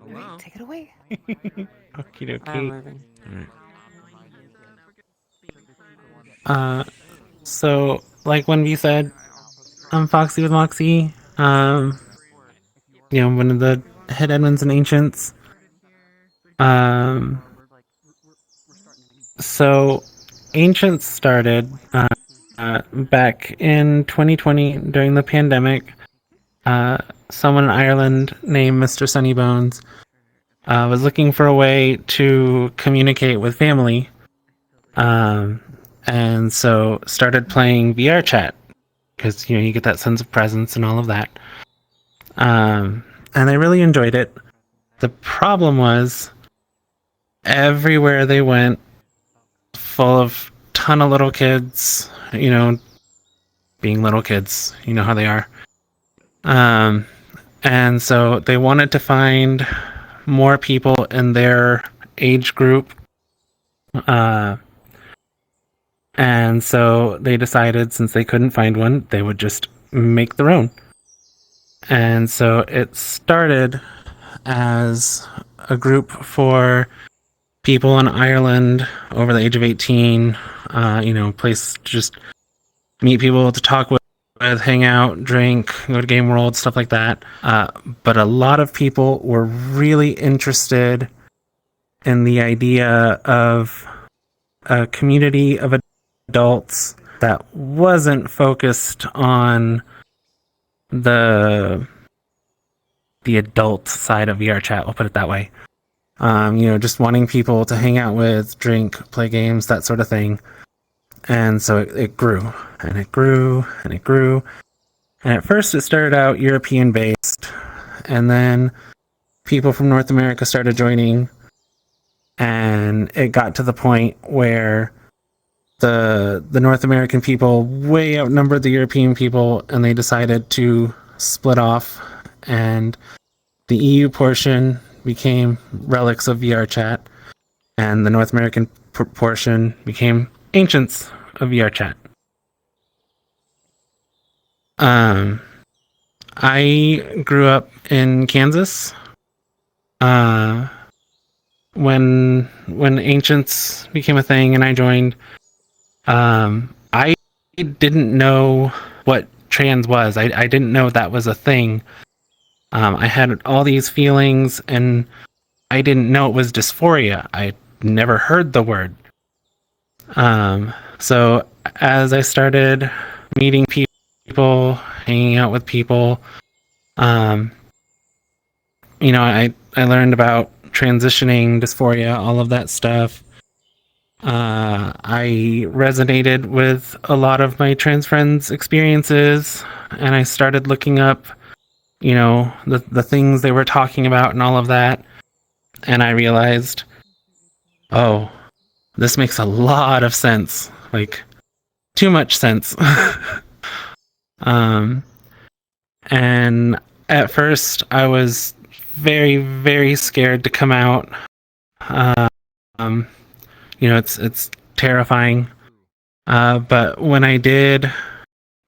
Hello? Take it away. Okie I'm dokie. moving. So, like when we said, I'm Foxy with Moxie. One of the head admins and Ancients. So Ancients started back in 2020 during the pandemic. Someone in Ireland named Mr. Sunnybones was looking for a way to communicate with family, and so started playing VRChat because you get that sense of presence and all of that. And I really enjoyed it. The problem was everywhere they went, full of ton of little kids, being little kids, you know how they are. And so they wanted to find more people in their age group. And so they decided, since they couldn't find one, they would just make their own. And so it started as a group for people in Ireland over the age of 18, place to just meet people to talk with, hang out, drink, go to Game World, stuff like that. But a lot of people were really interested in the idea of a community of adults that wasn't focused on the adult side of VRChat, we'll put it that way. Just wanting people to hang out with, drink, play games, that sort of thing. And so it grew, and it grew, and it grew. And at first it started out European based, and then people from North America started joining, and it got to the point where the North American people way outnumbered the European people, and they decided to split off, and the EU portion became Relics of VRChat, and the North American portion became Ancients of VRChat. I grew up in Kansas. When Ancients became a thing and I joined, I didn't know what trans was. I didn't know that was a thing. I had all these feelings, and I didn't know it was dysphoria. I never heard the word. So as I started meeting people, hanging out with people, I learned about transitioning, dysphoria, all of that stuff. I resonated with a lot of my trans friends' experiences, and I started looking up the things they were talking about and all of that. And I realized, oh, this makes a lot of sense. Like, too much sense. And at first I was very, very scared to come out. It's terrifying. But when I did,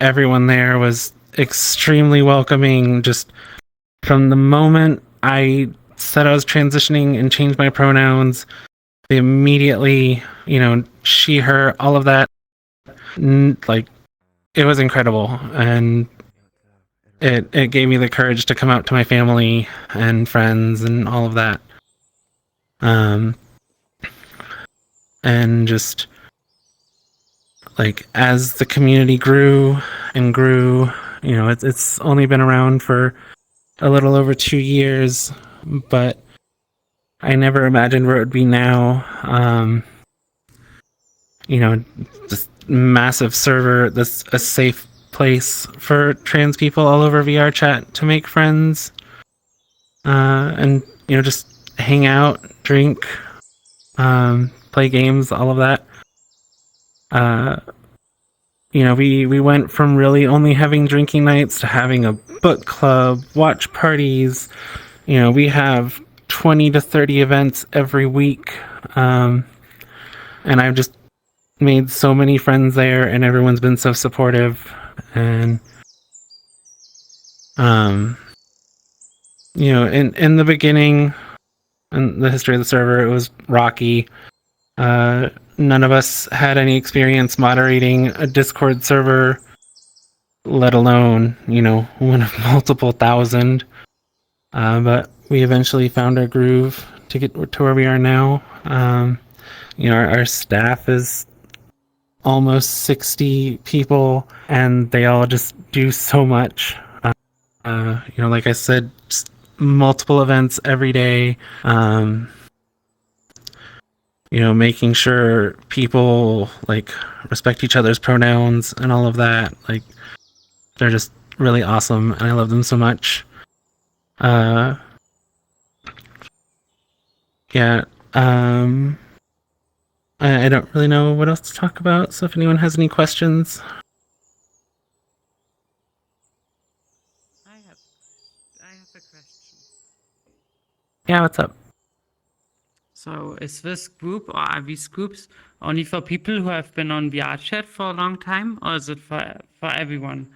everyone there was extremely welcoming. Just from the moment I said I was transitioning and changed my pronouns, they immediately, she, her, all of that, like, it was incredible. And it gave me the courage to come out to my family and friends and all of that. And just, like, as the community grew and grew, it's only been around for a little over 2 years, but I never imagined where it would be now. This massive server, this a safe place for trans people all over VRChat to make friends, and just hang out, drink, play games, all of that. We went from really only having drinking nights to having a book club, watch parties. We have 20 to 30 events every week. And I've just made so many friends there, and everyone's been so supportive. And in the beginning, in the history of the server, it was rocky. None of us had any experience moderating a Discord server, let alone, one of multiple thousand. But we eventually found our groove to get to where we are now. Our staff is almost 60 people, and they all just do so much. Like I said, just multiple events every day. Making sure people respect each other's pronouns and all of that. They're just really awesome, and I love them so much. Yeah. I don't really know what else to talk about, so if anyone has any questions. I have a question. Yeah, what's up? So is this group, or are these groups only for people who have been on VRChat for a long time, or is it for everyone?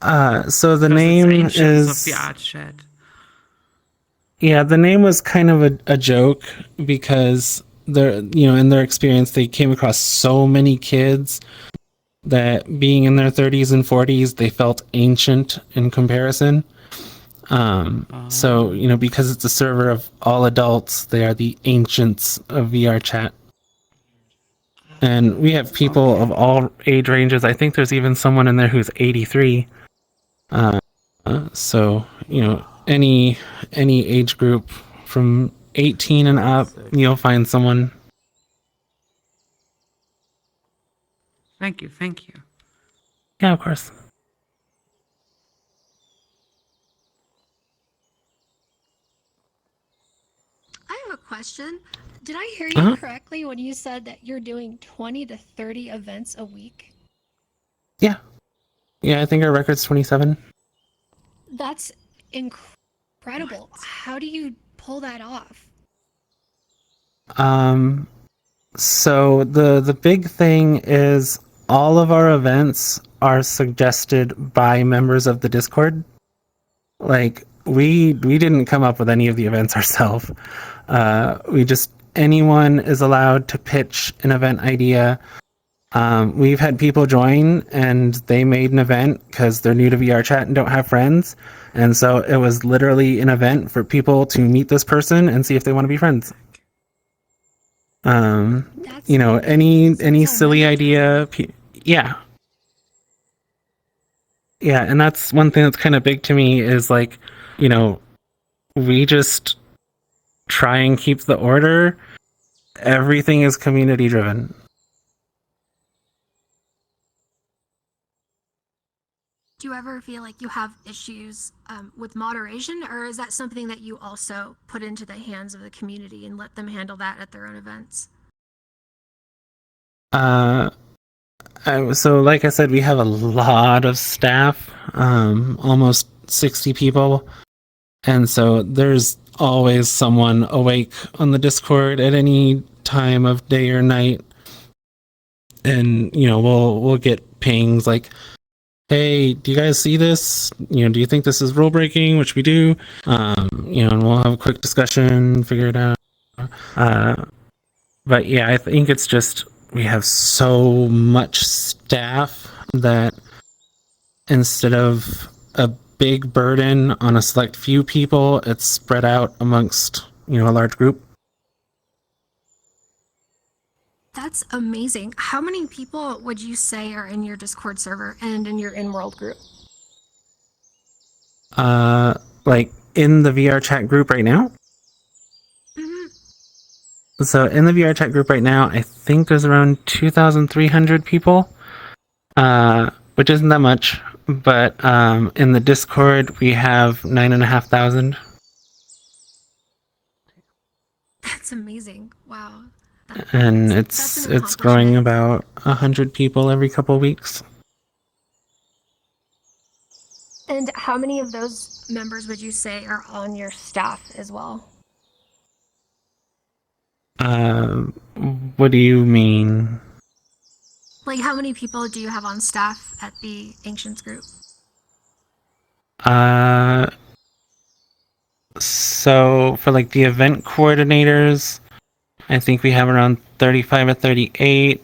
So the 'Cause it's name Ancients of is... VRChat. Yeah, the name was kind of a joke because in their experience, they came across so many kids that being in their 30s and 40s, they felt ancient in comparison. So, because it's a server of all adults, they are the Ancients of VRChat. And we have people of all age ranges. I think there's even someone in there who's 83. So, any age group from 18 and up, you'll find someone. Thank you. Yeah, of course. I have a question. Did I hear you correctly when you said that you're doing 20 to 30 events a week? Yeah, I think our record's 27. That's incredible. How do you pull that off? So the big thing is all of our events are suggested by members of the Discord. We didn't come up with any of the events ourselves. Anyone is allowed to pitch an event idea. We've had people join and they made an event because they're new to VRChat and don't have friends. And so it was literally an event for people to meet this person and see if they want to be friends. Any silly idea. Yeah. Yeah, and that's one thing that's kind of big to me is we just try and keep the order. Everything is community driven. Do you ever feel like you have issues with moderation, or is that something that you also put into the hands of the community and let them handle that at their own events? So like I said, we have a lot of staff, almost 60 people. And so there's always someone awake on the Discord at any time of day or night. And, we'll get pings like, hey, do you guys see this? Do you think this is rule breaking? Which we do. And we'll have a quick discussion, figure it out. But yeah, I think it's just we have so much staff that instead of a big burden on a select few people, it's spread out amongst, a large group. That's amazing. How many people would you say are in your Discord server and in your in-world group? In the VRChat group right now? So in the VRChat group right now, I think there's around 2,300 people, which isn't that much. But in the Discord, we have 9,500. That's amazing. Wow. And it's growing about 100 people every couple of weeks. And how many of those members would you say are on your staff as well? What do you mean? Like, how many people do you have on staff at the Ancients group? So for like the event coordinators, I think we have around 35 or 38.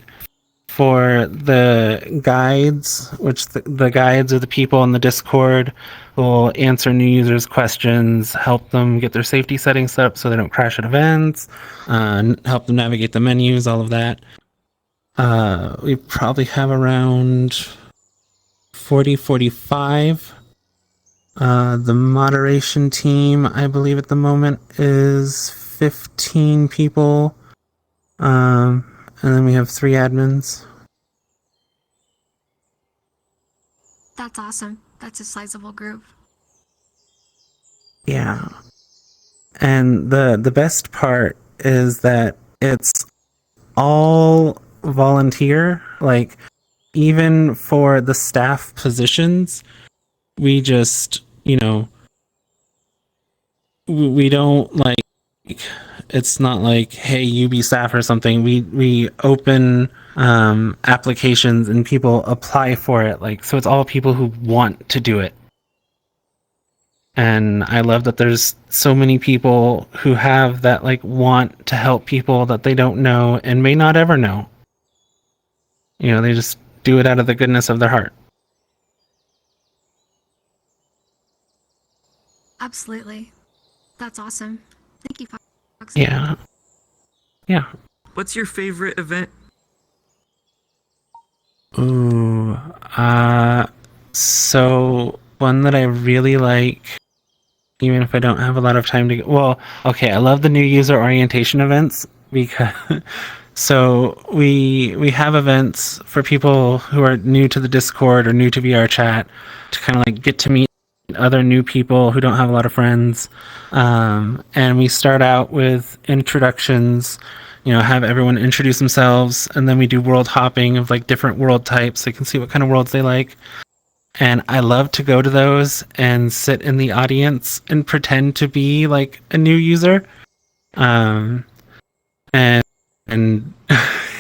For the guides, which the guides are the people in the Discord who will answer new users' questions, help them get their safety settings set up so they don't crash at events, help them navigate the menus, all of that. We probably have around 40, 45. The moderation team, I believe at the moment, is 15 people. And then we have 3 admins. That's awesome. That's a sizable group. Yeah. And the best part is that it's all volunteer. Like, even for the staff positions, we just, we don't like, it's not like, hey, you be staff or something. We open applications and people apply for it. Like, so it's all people who want to do it. And I love that there's so many people who have that, like, want to help people that they don't know and may not ever know. They just do it out of the goodness of their heart. Absolutely. That's awesome. Thank you, Foxy. Yeah. Yeah. What's your favorite event? Ooh. So one that I really like, even if I don't have a lot of time to go. Well, okay, I love the new user orientation events because so we have events for people who are new to the Discord or new to VRChat to kind of like get to meet other new people who don't have a lot of friends. And we start out with introductions, have everyone introduce themselves, and then we do world hopping of like different world types so you can see what kind of worlds they like. And I love to go to those and sit in the audience and pretend to be like a new user. And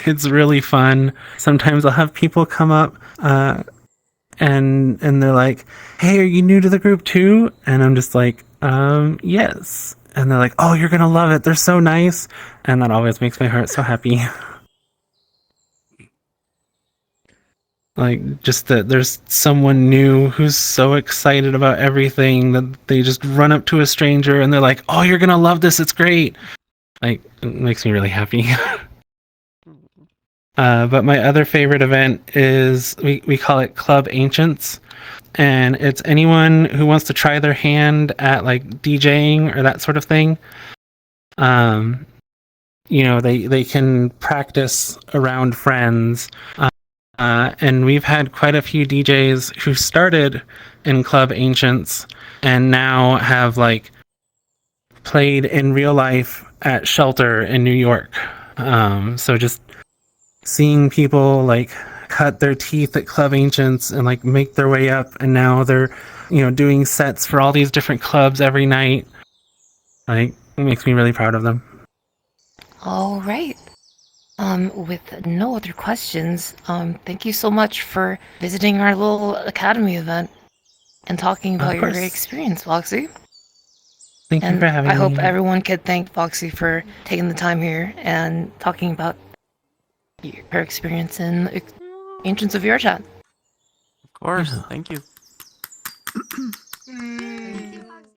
it's really fun. Sometimes I'll have people come up and they're like, hey, are you new to the group too? And I'm just like, yes. And they're like, oh, you're gonna love it. They're so nice. And that always makes my heart so happy. Like, just that there's someone new who's so excited about everything that they just run up to a stranger and they're like, oh, you're gonna love this, it's great. Like, it makes me really happy. But my other favorite event is, we call it Club Ancients. And it's anyone who wants to try their hand at like DJing or that sort of thing. They can practice around friends. And we've had quite a few DJs who started in Club Ancients and now have like played in real life at Shelter in New York. So just seeing people like cut their teeth at Club Ancients and like make their way up, and now they're doing sets for all these different clubs every night. Like, it makes me really proud of them. All right. With no other questions, thank you so much for visiting our little academy event and talking about your experience, Foxy. Thank you for having me. I hope everyone could thank Foxy for taking the time here and talking about her experience in Ancients of VRChat. Of course, thank you.